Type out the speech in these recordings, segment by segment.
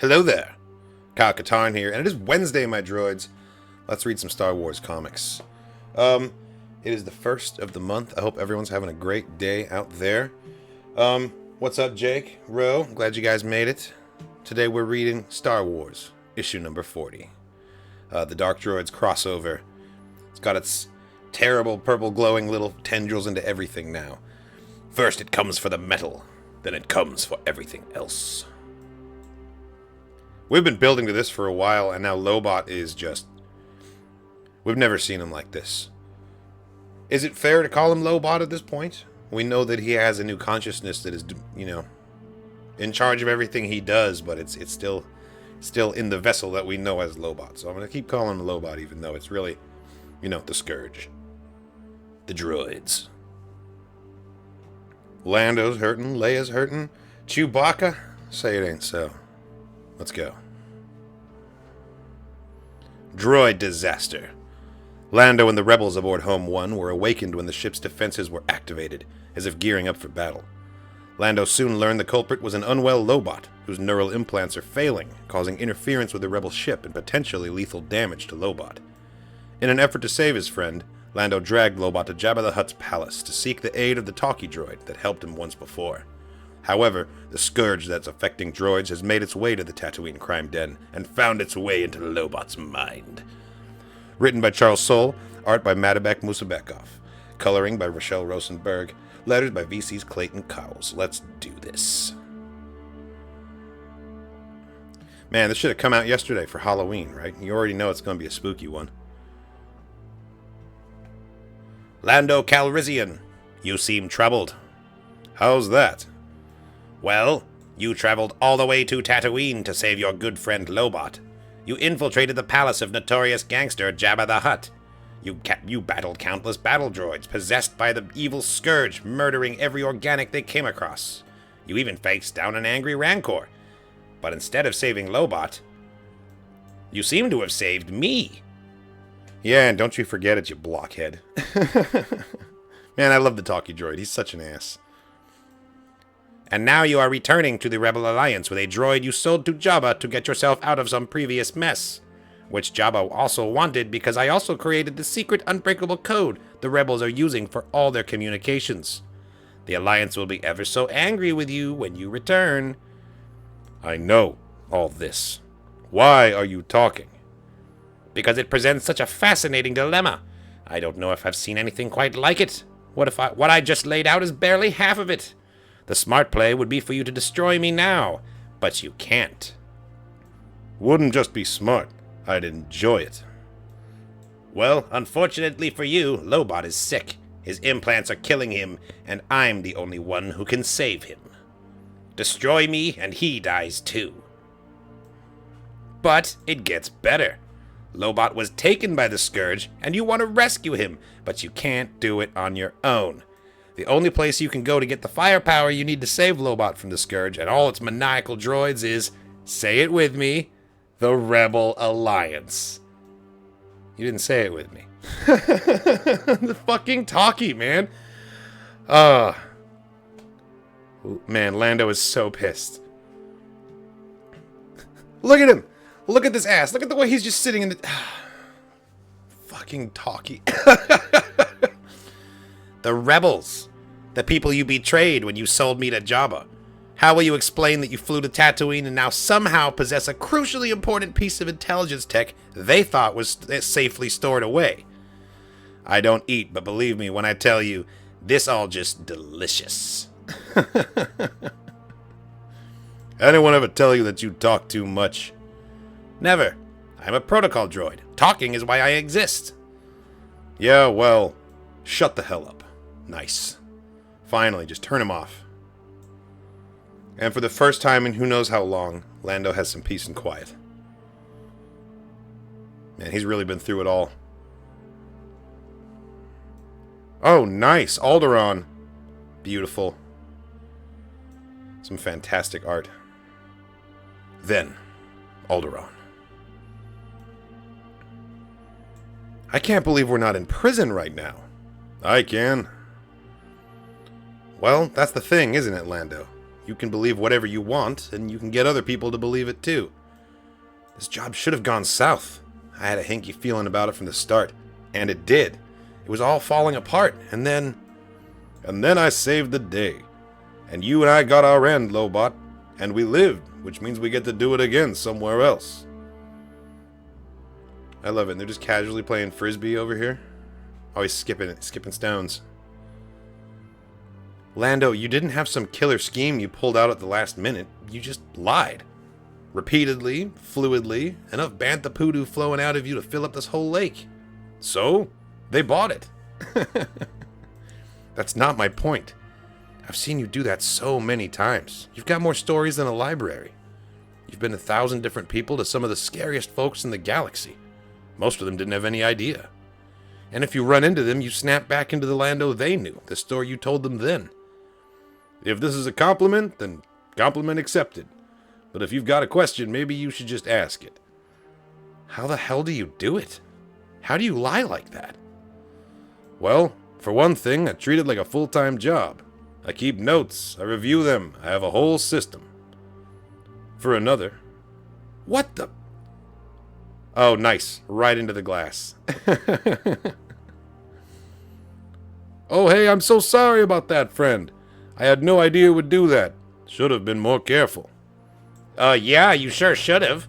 Hello there, Kyle Katarn here, and it is Wednesday, my droids. Let's read some Star Wars comics. It is the first of the month. I hope everyone's having a great day out there. What's up, Jake? Ro, glad you guys made it. Today we're reading Star Wars, issue number 40. The Dark Droids crossover. It's got its terrible purple glowing little tendrils into everything now. First it comes for the metal, then it comes for everything else. We've been building to this for a while, and now Lobot is just... We've never seen him like this. Is it fair to call him Lobot at this point? We know that he has a new consciousness that is, in charge of everything he does, but it's still in the vessel that we know as Lobot. So I'm going to keep calling him Lobot, even though it's really, the Scourge. The droids. Lando's hurting, Leia's hurting, Chewbacca? Say it ain't so. Let's go. Droid disaster. Lando and the rebels aboard Home 1 were awakened when the ship's defenses were activated, as if gearing up for battle. Lando soon learned the culprit was an unwell Lobot, whose neural implants are failing, causing interference with the rebel ship and potentially lethal damage to Lobot. In an effort to save his friend, Lando dragged Lobot to Jabba the Hutt's palace to seek the aid of the talkie droid that helped him once before. However, the scourge that's affecting droids has made its way to the Tatooine crime den and found its way into Lobot's mind. Written by Charles Soule, art by Madibek Musabekov, coloring by Rochelle Rosenberg, letters by VC's Clayton Cowles. Let's do this. Man, this should have come out yesterday for Halloween, right? You already know it's going to be a spooky one. Lando Calrissian, you seem troubled. How's that? Well, you traveled all the way to Tatooine to save your good friend Lobot. You infiltrated the palace of notorious gangster Jabba the Hutt. You battled countless battle droids possessed by the evil Scourge, murdering every organic they came across. You even faced down an angry Rancor. But instead of saving Lobot, you seem to have saved me. Yeah, and don't you forget it, you blockhead. Man, I love the talkie droid. He's such an ass. And now you are returning to the Rebel Alliance with a droid you sold to Jabba to get yourself out of some previous mess. Which Jabba also wanted because I also created the secret unbreakable code the Rebels are using for all their communications. The Alliance will be ever so angry with you when you return. I know all this. Why are you talking? Because it presents such a fascinating dilemma. I don't know if I've seen anything quite like it. What I just laid out is barely half of it? The smart play would be for you to destroy me now, but you can't. Wouldn't just be smart. I'd enjoy it. Well, unfortunately for you, Lobot is sick. His implants are killing him, and I'm the only one who can save him. Destroy me, and he dies too. But it gets better. Lobot was taken by the Scourge, and you want to rescue him, but you can't do it on your own. The only place you can go to get the firepower you need to save Lobot from the Scourge and all its maniacal droids is, say it with me, the Rebel Alliance. You didn't say it with me. The fucking talkie, man. Man, Lando is so pissed. Look at him. Look at this ass. Look at the way he's just sitting in the... fucking talkie. The rebels. The people you betrayed when you sold me to Jabba. How will you explain that you flew to Tatooine and now somehow possess a crucially important piece of intelligence tech they thought was safely stored away? I don't eat, but believe me when I tell you, this all just delicious. Anyone ever tell you that you talk too much? Never. I'm a protocol droid. Talking is why I exist. Yeah, well, shut the hell up. Nice. Finally, just turn him off. And for the first time in who knows how long, Lando has some peace and quiet. Man, he's really been through it all. Oh, nice. Alderaan. Beautiful. Some fantastic art. Then, Alderaan. I can't believe we're not in prison right now. I can. Well, that's the thing, isn't it, Lando? You can believe whatever you want, and you can get other people to believe it too. This job should have gone south. I had a hinky feeling about it from the start, and it did. It was all falling apart, and then I saved the day. And you and I got our end, Lobot, and we lived, which means we get to do it again somewhere else. I love it. They're just casually playing frisbee over here. Always skipping stones. Lando, you didn't have some killer scheme you pulled out at the last minute. You just lied. Repeatedly, fluidly, enough bantha poodoo flowing out of you to fill up this whole lake. So, they bought it. That's not my point. I've seen you do that so many times. You've got more stories than a library. You've been to 1,000 different people to some of the scariest folks in the galaxy. Most of them didn't have any idea. And if you run into them, you snap back into the Lando they knew, the story you told them then. If this is a compliment, then compliment accepted. But if you've got a question, maybe you should just ask it. How the hell do you do it? How do you lie like that? Well, for one thing, I treat it like a full-time job. I keep notes, I review them, I have a whole system. For another... What the... Oh, nice. Right into the glass. Oh, hey, I'm so sorry about that, friend. I had no idea it would do that. Should have been more careful. Yeah, you sure should have.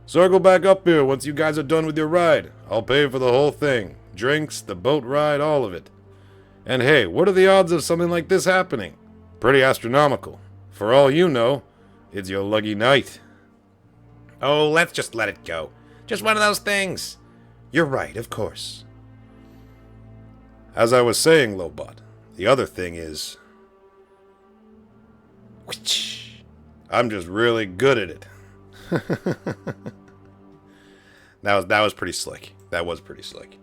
Circle back up here once you guys are done with your ride. I'll pay for the whole thing. Drinks, the boat ride, all of it. And hey, what are the odds of something like this happening? Pretty astronomical. For all you know, it's your lucky night. Oh, let's just let it go. Just one of those things. You're right, of course. As I was saying, Lobot, the other thing is... I'm just really good at it. That was pretty slick. That was pretty slick.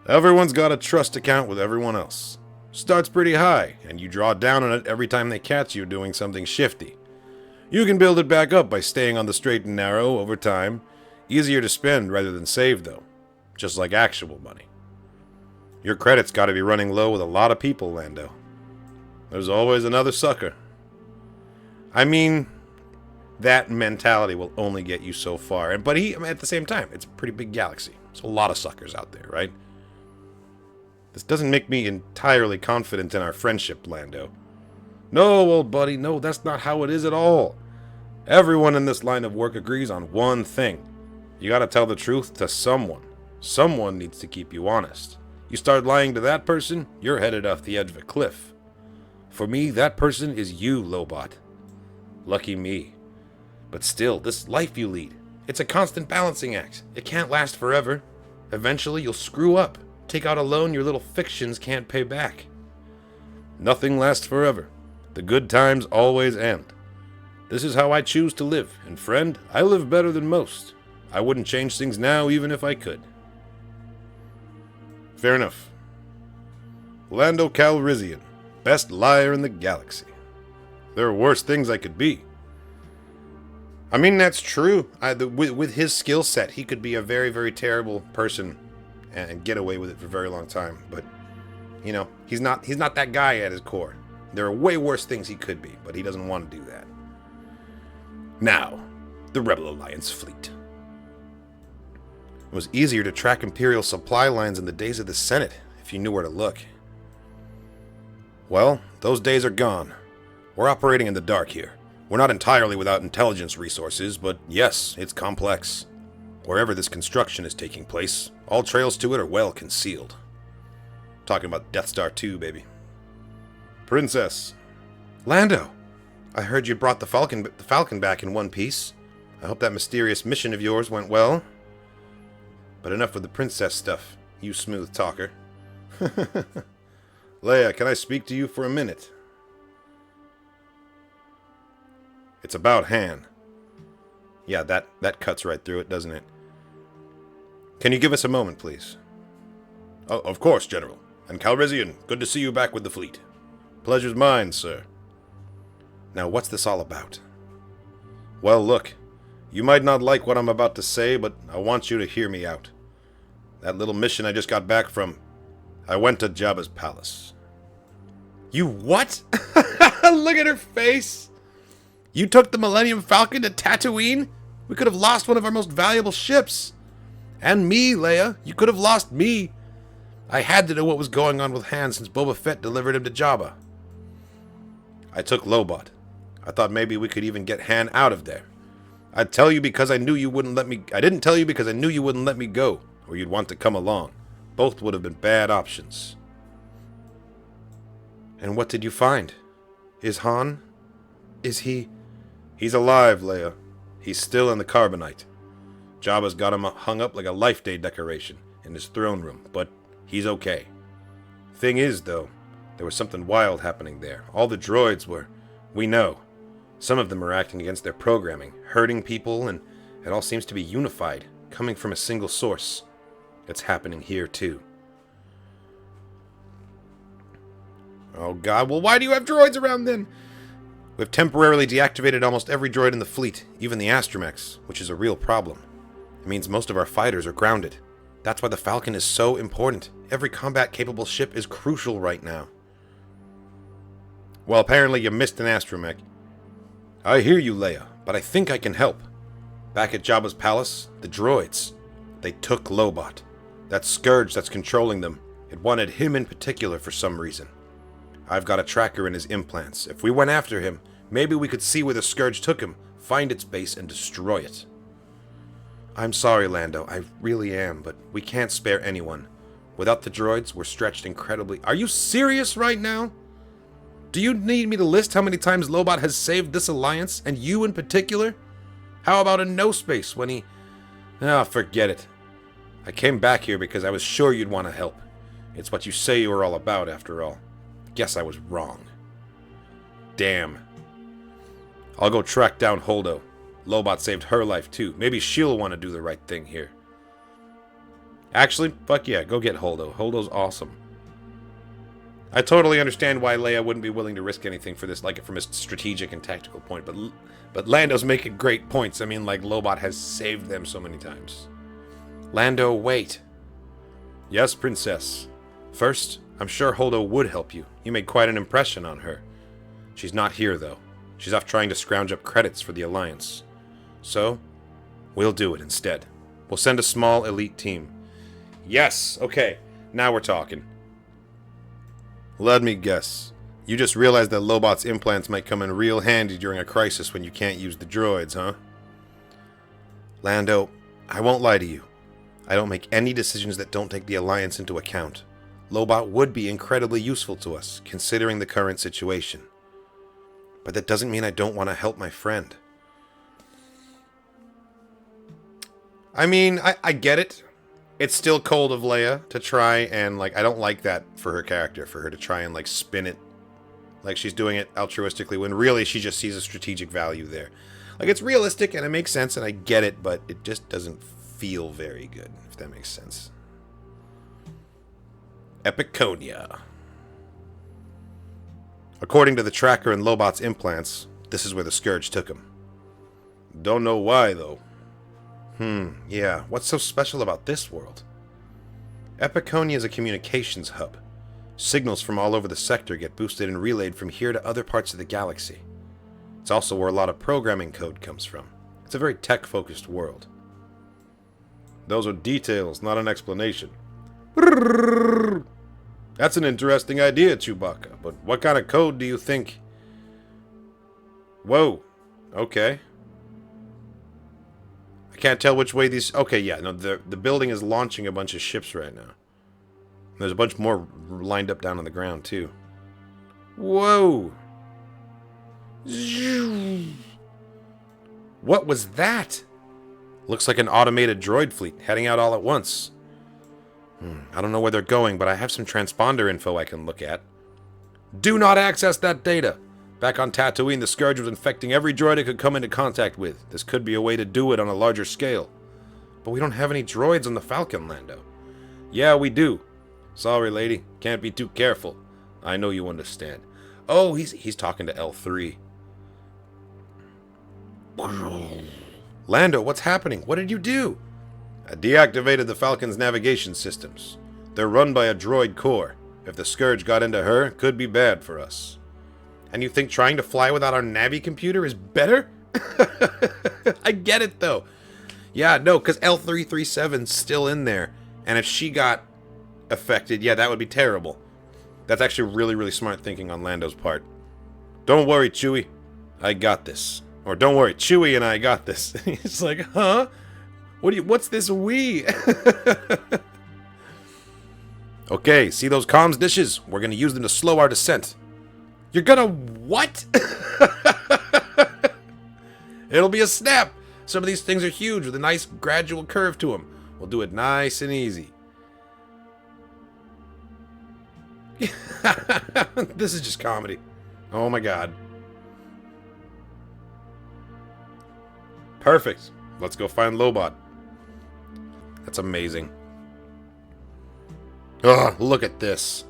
Everyone's got a trust account with everyone else. Starts pretty high, and you draw down on it every time they catch you doing something shifty. You can build it back up by staying on the straight and narrow over time. Easier to spend rather than save, though. Just like actual money. Your credit's got to be running low with a lot of people, Lando. There's always another sucker. I mean, that mentality will only get you so far. But at the same time, it's a pretty big galaxy. There's a lot of suckers out there, right? This doesn't make me entirely confident in our friendship, Lando. No, old buddy, no, that's not how it is at all. Everyone in this line of work agrees on one thing. You gotta tell the truth to someone. Someone needs to keep you honest. You start lying to that person, you're headed off the edge of a cliff. For me, that person is you, Lobot. Lucky me. But still, this life you lead, it's a constant balancing act. It can't last forever. Eventually, you'll screw up. Take out a loan your little fictions can't pay back. Nothing lasts forever. The good times always end. This is how I choose to live, and friend, I live better than most. I wouldn't change things now even if I could. Fair enough. Lando Calrissian, best liar in the galaxy. There are worse things I could be. I mean, that's true. With his skill set, he could be a very, very terrible person and get away with it for a very long time. But, you know, he's not that guy at his core. There are way worse things he could be, but he doesn't want to do that. Now, the Rebel Alliance fleet. It was easier to track Imperial supply lines in the days of the Senate, if you knew where to look. Well, those days are gone. We're operating in the dark here. We're not entirely without intelligence resources, but yes, it's complex. Wherever this construction is taking place, all trails to it are well concealed. Talking about Death Star 2, baby. Princess. Lando, I heard you brought the Falcon back in one piece. I hope that mysterious mission of yours went well. But enough with the princess stuff, you smooth talker. Leia, can I speak to you for a minute? It's about Han. Yeah, that cuts right through it, doesn't it? Can you give us a moment, please? Oh, of course, General. And Calrissian, good to see you back with the fleet. Pleasure's mine, sir. Now, what's this all about? Well, look. You might not like what I'm about to say, but I want you to hear me out. That little mission I just got back from... I went to Jabba's palace. You what? Look at her face. You took the Millennium Falcon to Tatooine? We could have lost one of our most valuable ships. And me, Leia. You could have lost me. I had to know what was going on with Han since Boba Fett delivered him to Jabba. I took Lobot. I thought maybe we could even get Han out of there. I'd tell you because I knew you wouldn't let me... I didn't tell you because I knew you wouldn't let me go, or you'd want to come along. Both would have been bad options. And what did you find? Is Han... Is he... He's alive, Leia. He's still in the carbonite. Jabba's got him hung up like a Life Day decoration in his throne room, but he's okay. Thing is, though, there was something wild happening there. All the droids were... We know. Some of them are acting against their programming, hurting people, and it all seems to be unified, coming from a single source. It's happening here, too. Oh god, well why do you have droids around then? We've temporarily deactivated almost every droid in the fleet, even the astromechs, which is a real problem. It means most of our fighters are grounded. That's why the Falcon is so important. Every combat-capable ship is crucial right now. Well, apparently you missed an astromech. I hear you, Leia, but I think I can help. Back at Jabba's palace, the droids. They took Lobot. That scourge that's controlling them. It wanted him in particular for some reason. I've got a tracker in his implants. If we went after him, maybe we could see where the scourge took him, find its base, and destroy it. I'm sorry, Lando. I really am, but we can't spare anyone. Without the droids, we're stretched incredibly... Are you serious right now? Do you need me to list how many times Lobot has saved this alliance, and you in particular? How about in No Space when he... Ah, forget it. I came back here because I was sure you'd want to help. It's what you say you were all about, after all. Guess I was wrong. Damn. I'll go track down Holdo. Lobot saved her life too. Maybe she'll want to do the right thing here. Actually, fuck yeah, go get Holdo. Holdo's awesome. I totally understand why Leia wouldn't be willing to risk anything for this, like from a strategic and tactical point, but Lando's making great points. I mean, like, Lobot has saved them so many times. Lando, wait. Yes, Princess. First, I'm sure Holdo would help you. You made quite an impression on her. She's not here, though. She's off trying to scrounge up credits for the Alliance. So, we'll do it instead. We'll send a small elite team. Yes, okay. Now we're talking. Let me guess. You just realized that Lobot's implants might come in real handy during a crisis when you can't use the droids, huh? Lando, I won't lie to you. I don't make any decisions that don't take the Alliance into account. Lobot would be incredibly useful to us, considering the current situation. But that doesn't mean I don't want to help my friend. I mean, I get it. It's still cold of Leia to try and, like, I don't like that for her character, for her to try and, like, spin it like she's doing it altruistically when really she just sees a strategic value there. Like, it's realistic and it makes sense and I get it, but it just doesn't feel very good, if that makes sense. Epiconia. According to the tracker and Lobot's implants, this is where the Scourge took him. Don't know why, though. Yeah, what's so special about this world? Epiconia is a communications hub. Signals from all over the sector get boosted and relayed from here to other parts of the galaxy. It's also where a lot of programming code comes from. It's a very tech-focused world. Those are details, not an explanation. That's an interesting idea, Chewbacca, but what kind of code do you think? Whoa. Okay. I can't tell which way these... Okay, yeah, no, the building is launching a bunch of ships right now. There's a bunch more lined up down on the ground, too. Whoa. What was that? Looks like an automated droid fleet heading out all at once. I don't know where they're going, but I have some transponder info I can look at. Do not access that data! Back on Tatooine, the Scourge was infecting every droid it could come into contact with. This could be a way to do it on a larger scale. But we don't have any droids on the Falcon, Lando. Yeah, we do. Sorry, lady. Can't be too careful. I know you understand. Oh, he's talking to L3. Lando, what's happening? What did you do? I deactivated the Falcon's navigation systems. They're run by a droid core. If the Scourge got into her, it could be bad for us. And you think trying to fly without our Navi computer is better? I get it, though. Yeah, no, because L337's still in there. And if she got affected, yeah, that would be terrible. That's actually really, really smart thinking on Lando's part. Don't worry, Chewie. I got this. Or don't worry, Chewie and I got this. He's like, huh? What's this we? Okay, see those comms dishes? We're gonna use them to slow our descent. You're gonna what? It'll be a snap. Some of these things are huge with a nice gradual curve to them. We'll do it nice and easy. This is just comedy. Oh my god. Perfect. Let's go find Lobot. That's amazing. Ugh, look at this.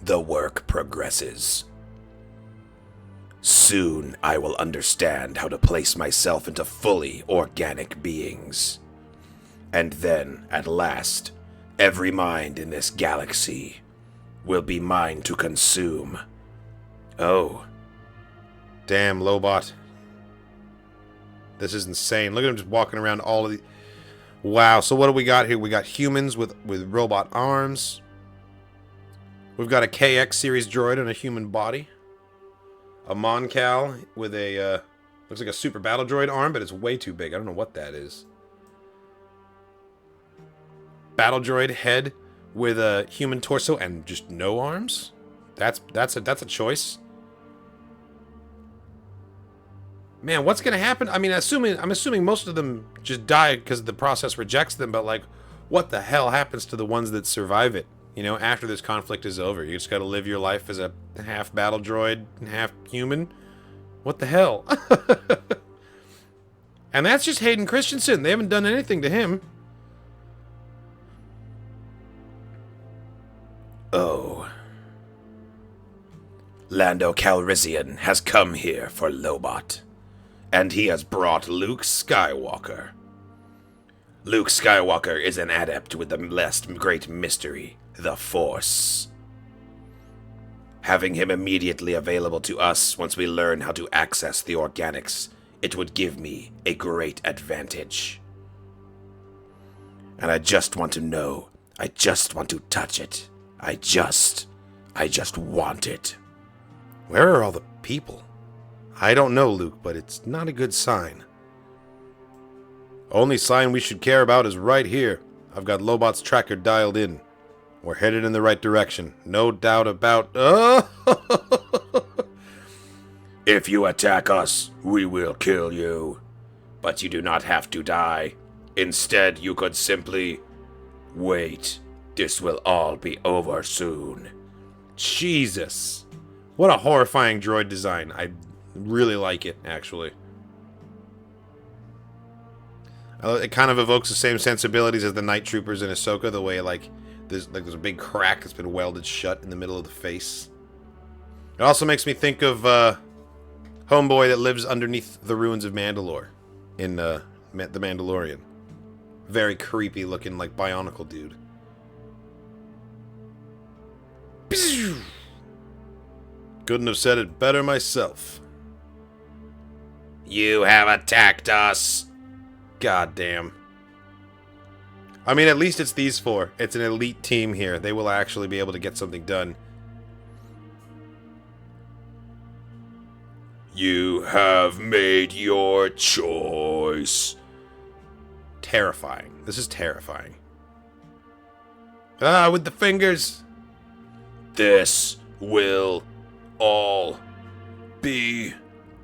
The work progresses. Soon I will understand how to place myself into fully organic beings. And then, at last, every mind in this galaxy will be mine to consume. Oh. Damn, Lobot. This is insane. Look at him just walking around all of the... Wow, so what do we got here? We got humans with robot arms. We've got a KX series droid on a human body. A Moncal with a, looks like a super battle droid arm, but it's way too big. I don't know what that is. Battle droid head with a human torso and just no arms? That's a choice. Man, what's gonna happen? I mean, I'm assuming most of them just die because the process rejects them, but like, what the hell happens to the ones that survive it? You know, after this conflict is over, you just gotta live your life as a half battle droid, half human. What the hell? And that's just Hayden Christensen. They haven't done anything to him. Oh. Lando Calrissian has come here for Lobot. And he has brought Luke Skywalker. Luke Skywalker is an adept with the last great mystery, the Force. Having him immediately available to us once we learn how to access the organics, it would give me a great advantage. And I just want to know, I just want to touch it. I just want it. Where are all the people? I don't know, Luke, but it's not a good sign. Only sign we should care about is right here. I've got Lobot's tracker dialed in. We're headed in the right direction. No doubt about... If you attack us, we will kill you. But you do not have to die. Instead, you could simply... wait. This will all be over soon. Jesus. What a horrifying droid design. I really like it, actually. It kind of evokes the same sensibilities as the Night Troopers in Ahsoka, the way, like, there's a big crack that's been welded shut in the middle of the face. It also makes me think of, Homeboy that lives underneath the ruins of Mandalore in, The Mandalorian. Very creepy looking, like, bionicle dude. Couldn't have said it better myself. You have attacked us. God damn. I mean, at least it's these four. It's an elite team here. They will actually be able to get something done. You have made your choice. Terrifying. This is terrifying. Ah, with the fingers. This will all be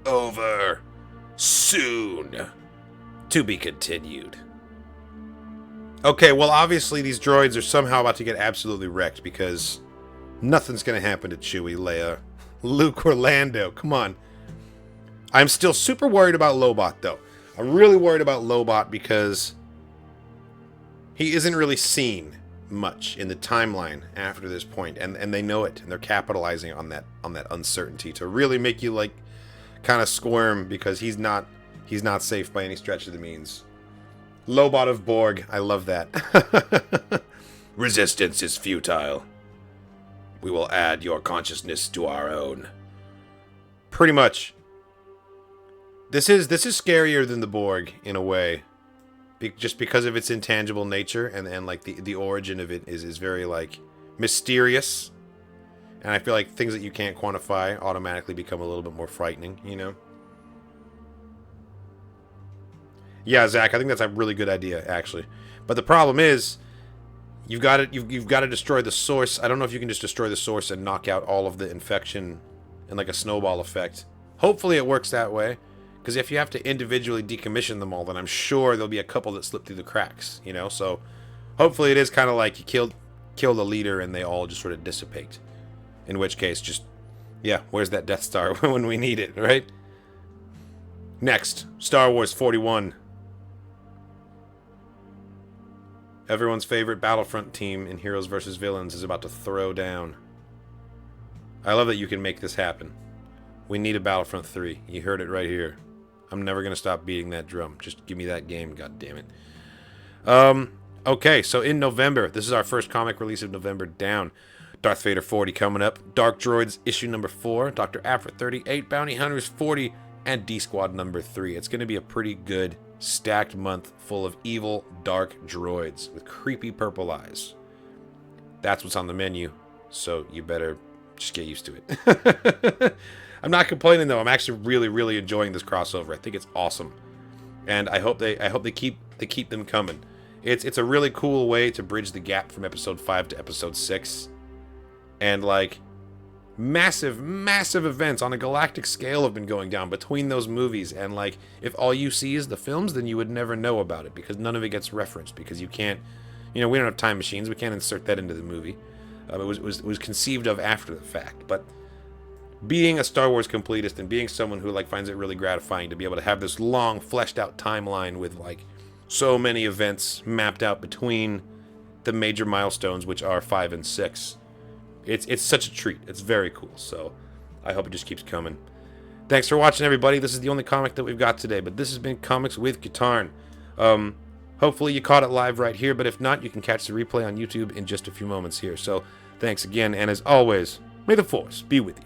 over soon. To be continued. Okay, well, obviously these droids are somehow about to get absolutely wrecked because nothing's going to happen to Chewie, Leia, Luke, or Lando. Come on. I'm still super worried about Lobot, though. I'm really worried about Lobot because he isn't really seen much in the timeline after this point, and they know it, and they're capitalizing on that uncertainty to really make you, like, kind of squirm because he's not safe by any stretch of the means. Lobot of Borg, I love that. Resistance is futile. We will add your consciousness to our own. Pretty much. This is scarier than the Borg, in a way. Just because of its intangible nature, and like, the origin of it is very, like, mysterious. And I feel like things that you can't quantify automatically become a little bit more frightening, you know? Yeah, Zach, I think that's a really good idea, actually. But the problem is, you've got to destroy the source. I don't know if you can just destroy the source and knock out all of the infection in like a snowball effect. Hopefully it works that way, because if you have to individually decommission them all, then I'm sure there'll be a couple that slip through the cracks, you know? So hopefully it is kind of like you kill the leader and they all just sort of dissipate. In which case, just, yeah, where's that Death Star when we need it, right? Next, Star Wars 41. Everyone's favorite Battlefront team in Heroes vs. Villains is about to throw down. I love that you can make this happen. We need a Battlefront 3. You heard it right here. I'm never going to stop beating that drum. Just give me that game, god damn it. Okay, so in November, this is our first comic release of November down. Darth Vader 40 coming up. Dark Droids issue number 4. Dr. Aphra 38. Bounty Hunters 40. And D-Squad number 3. It's going to be a pretty good stacked month full of evil, dark droids with creepy purple eyes. That's what's on the menu, so you better just get used to it. I'm not complaining though. I'm actually really enjoying this crossover. I think it's awesome, and I hope they keep them coming. It's a really cool way to bridge the gap from episode 5 to episode 6, and like massive events on a galactic scale have been going down between those movies, and like, if all you see is the films, then you would never know about it, because none of it gets referenced, because you can't, you know, we don't have time machines, we can't insert that into the movie. It was conceived of after the fact. But being a Star Wars completist and being someone who like finds it really gratifying to be able to have this long fleshed out timeline with like so many events mapped out between the major milestones, which are 5 and 6. It's such a treat. It's very cool. So I hope it just keeps coming. Thanks for watching, everybody. This is the only comic that we've got today, but this has been Comics with Katarn. Hopefully you caught it live right here, but if not, you can catch the replay on YouTube in just a few moments here. So thanks again, and as always, may the Force be with you.